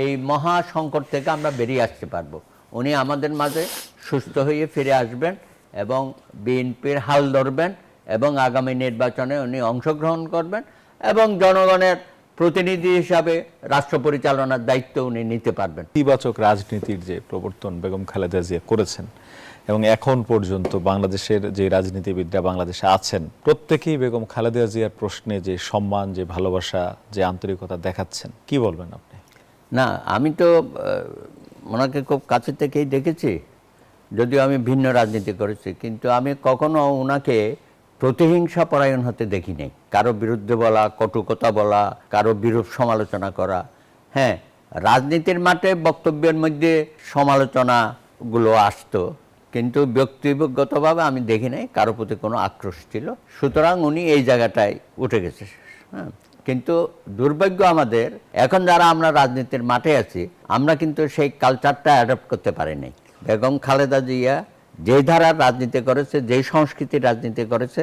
এই মহা সংকট থেকে আমরা বেরিয়ে আসতে পারবো। উনি আমাদের মাঝে সুস্থ হয়ে ফিরে আসবেন এবং বিএনপির হাল ধরবেন এবং আগামী নির্বাচনে উনি অংশগ্রহণ করবেন এবং জনগণের প্রতিনিধি হিসাবে রাষ্ট্র পরিচালনার দায়িত্ব উনি নিতে পারবেন। ইতিবাচক রাজনীতির যে প্রবর্তন বেগম খালেদা জিয়া করেছেন এবং এখন পর্যন্ত বাংলাদেশের যে রাজনীতিবিদরা বাংলাদেশে আছেন প্রত্যেকেই বেগম খালেদা জিয়ার প্রশ্নে যে সম্মান, যে ভালোবাসা, যে আন্তরিকতা দেখাচ্ছেন, কি বলবেন আপনি? না, আমি তো ওনাকে খুব কাছে থেকেই দেখেছি, যদিও আমি ভিন্ন রাজনীতি করেছি, কিন্তু আমি কখনো ওনাকে প্রতিহিংসা পরায়ণ হতে দেখি নাই। কারো বিরুদ্ধে বলা, কটু কথা বলা, কারো বিরূপ সমালোচনা করা। হ্যাঁ, রাজনীতির মাঠে বক্তব্যের মধ্যে সমালোচনাগুলো আসতো, কিন্তু ব্যক্তিগতভাবে আমি দেখি নাই কারো প্রতি কোনো আক্রোশ ছিল। সুতরাং উনি এই জায়গাটায় উঠে গেছে। হ্যাঁ, কিন্তু দুর্ভাগ্য আমাদের, এখন যারা আমরা রাজনীতির মাঠে আছি, আমরা কিন্তু সেই কালচারটা অ্যাডপ্ট করতে পারি নাই। বেগম খালেদা জিয়া যে ধারার রাজনীতি করেছে, যেই সংস্কৃতির রাজনীতি করেছে,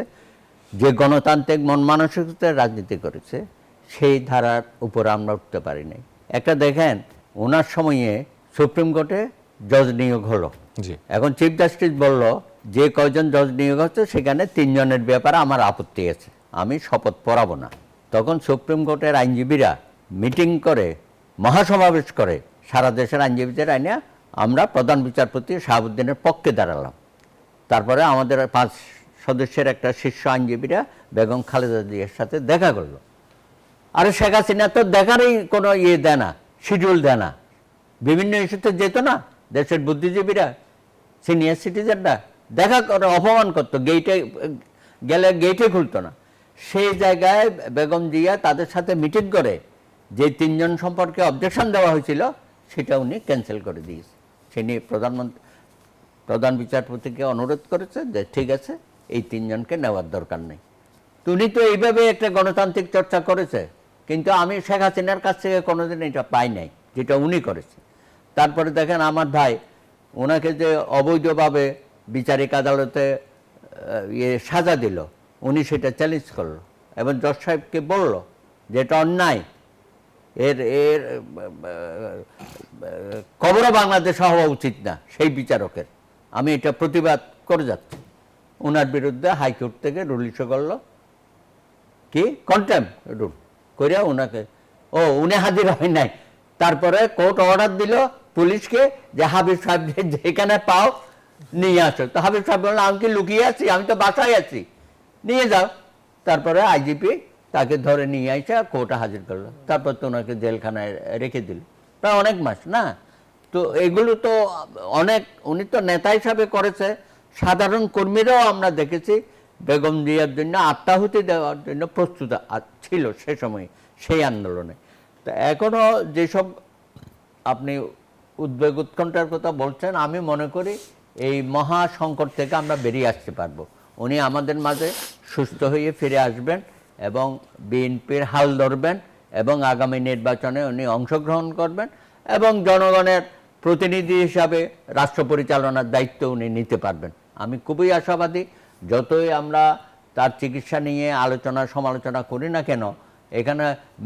যে গণতান্ত্রিক মন মানসিকতার রাজনীতি করেছে, সেই ধারার উপর আমরা উঠতে পারি নাই। একটা দেখেন, ওনার সময়ে সুপ্রিম কোর্টে জজ নিয়োগ হলো। এখন চিফ জাস্টিস বলল যে কয়জন জজ নিয়োগ হচ্ছে সেখানে 3 জনের ব্যাপারে আমার আপত্তি আছে, আমি শপথ পড়াবো না। তখন সুপ্রিম কোর্টের আইনজীবীরা মিটিং করে, মহাসমাবেশ করে, সারা দেশের আইনজীবীদের আইনে আমরা প্রধান বিচারপতি শাহাবুদ্দিনের পক্ষে দাঁড়ালাম। তারপরে আমাদের 5 সদস্যের একটা শীর্ষ আইনজীবীরা বেগম খালেদা জিয়ার সাথে দেখা করলো। আরে শেখ হাসিনা তো দেখারই কোনো দেয় না, শিডিউল দেয় না, বিভিন্ন ইস্যুতে যেত না। দেশের বুদ্ধিজীবীরা, সিনিয়র সিটিজেনরা দেখা করে অপমান করতো, গেইটে গেলে গেইটে খুলতো না। সেই জায়গায় বেগম জিয়া তাদের সাথে মিটিং করে যে 3 জন সম্পর্কে অবজেকশন দেওয়া হয়েছিল সেটা উনি ক্যান্সেল করে দিয়েছে। সে নিয়ে প্রধান বিচারপতিকে অনুরোধ করেছে যে ঠিক আছে, এই 3 জনকে নেওয়ার দরকার নেই। উনি তো এইভাবে একটা গণতান্ত্রিক চর্চা করেছে, কিন্তু আমি শেখ হাসিনার কাছ থেকে কোনোদিন এটা পাই নাই যেটা উনি করেছে। তারপরে দেখেন আমার ভাই, ওনাকে যে অবৈধভাবে বিচারিক আদালতে সাজা দিল, উনি সেটা চ্যালেঞ্জ করলো এবং জজ সাহেবকে বলল যে এটা অন্যায়, এর কবরও বাংলাদেশে হওয়া উচিত না সেই বিচারকের, আমি এটা প্রতিবাদ করে যাচ্ছি। ওনার বিরুদ্ধে হাইকোর্ট থেকে রুল ইস্যু করলো, কি কন্টেম্প রুল করিয়া ওনাকে, উনি হাজির হয় নাই। তারপরে কোর্ট অর্ডার দিল পুলিশকে যে হাবিব সাহেব যেখানে পাও নিয়ে আসো। তো হাবিব সাহেব বললো আমি কি লুকিয়ে আছি, আমি তো বাসায় আছি, নিয়ে যাও। তারপরে আইজিপি তাকে ধরে নিয়ে আসে কোর্টে হাজির করলো। তারপর তো ওনাকে জেলখানায় রেখে দিল প্রায় অনেক মাস। না তো এগুলো তো অনেক, উনি তো নেতা হিসাবে করেছে। সাধারণ কর্মীরাও আমরা দেখেছি বেগম জিয়ার জন্য আত্মাহুতি দেওয়ার জন্য প্রস্তুত ছিল সে সময় সেই আন্দোলনে। তো এখনও যেসব আপনি উদ্বেগ উৎকণ্ঠার কথা বলছেন, আমি মনে করি এই মহা সংকট থেকে আমরা বেরিয়ে আসতে পারবো। উনি আমাদের মাঝে সুস্থ হয়ে ফিরে আসবেন এবং বিএনপির হাল ধরবেন এবং আগামী নির্বাচনে উনি অংশগ্রহণ করবেন এবং জনগণের প্রতিনিধি হিসাবে রাষ্ট্র পরিচালনার দায়িত্ব উনি নিতে পারবেন। আমি খুবই আশাবাদী। যতই আমরা তার চিকিৎসা নিয়ে আলোচনা সমালোচনা করি না কেন, এখানে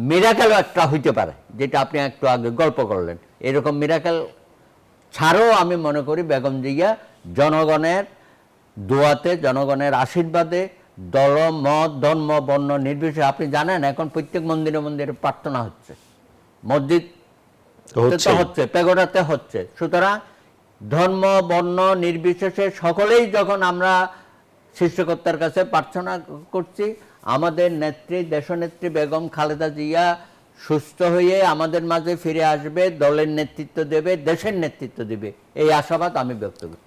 মিরাকেলও একটা হইতে পারে, যেটা আপনি একটু আগে গল্প করলেন। এরকম মিরাকেল ছাড়াও আমি মনে করি বেগম জিয়া জনগণের দোয়াতে, জনগণের আশীর্বাদে, দল মত ধর্ম বর্ণ নির্বিশেষে, আপনি জানেন এখন প্রত্যেক মন্দিরে মন্দিরে প্রার্থনা হচ্ছে, মসজিদ হচ্ছে, পেগোডাতে হচ্ছে। সুতরাং ধর্ম বর্ণ নির্বিশেষে সকলেই যখন আমরা সৃষ্টিকর্তার কাছে প্রার্থনা করছি, আমাদের নেত্রী, দেশনেত্রী বেগম খালেদা জিয়া সুস্থ হয়ে আমাদের মাঝে ফিরে আসবে, দলের নেতৃত্ব দেবে, দেশের নেতৃত্ব দেবে, এই আশাবাদ আমি ব্যক্ত করি।